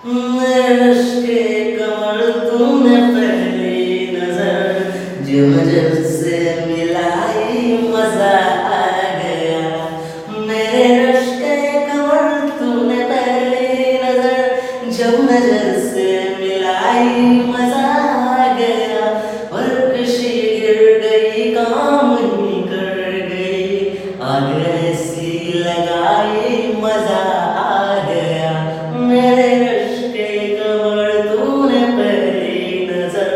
के कमर तूने पहली नजर जो नजर से मिलाई मजा आ गया। मेरे रश के कमर तूने पहली नजर जब नजर से मिलाई मजा आ गया। और कशी गिर गई काम ही कर गई आग ऐसी लगाई मजा आ गया। मेरे रश के कमर तूने पहली नजर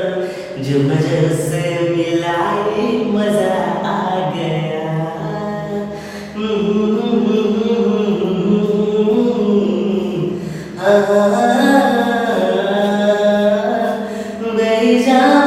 जो नजर से मिलाई मजा आ गया। मेरी जान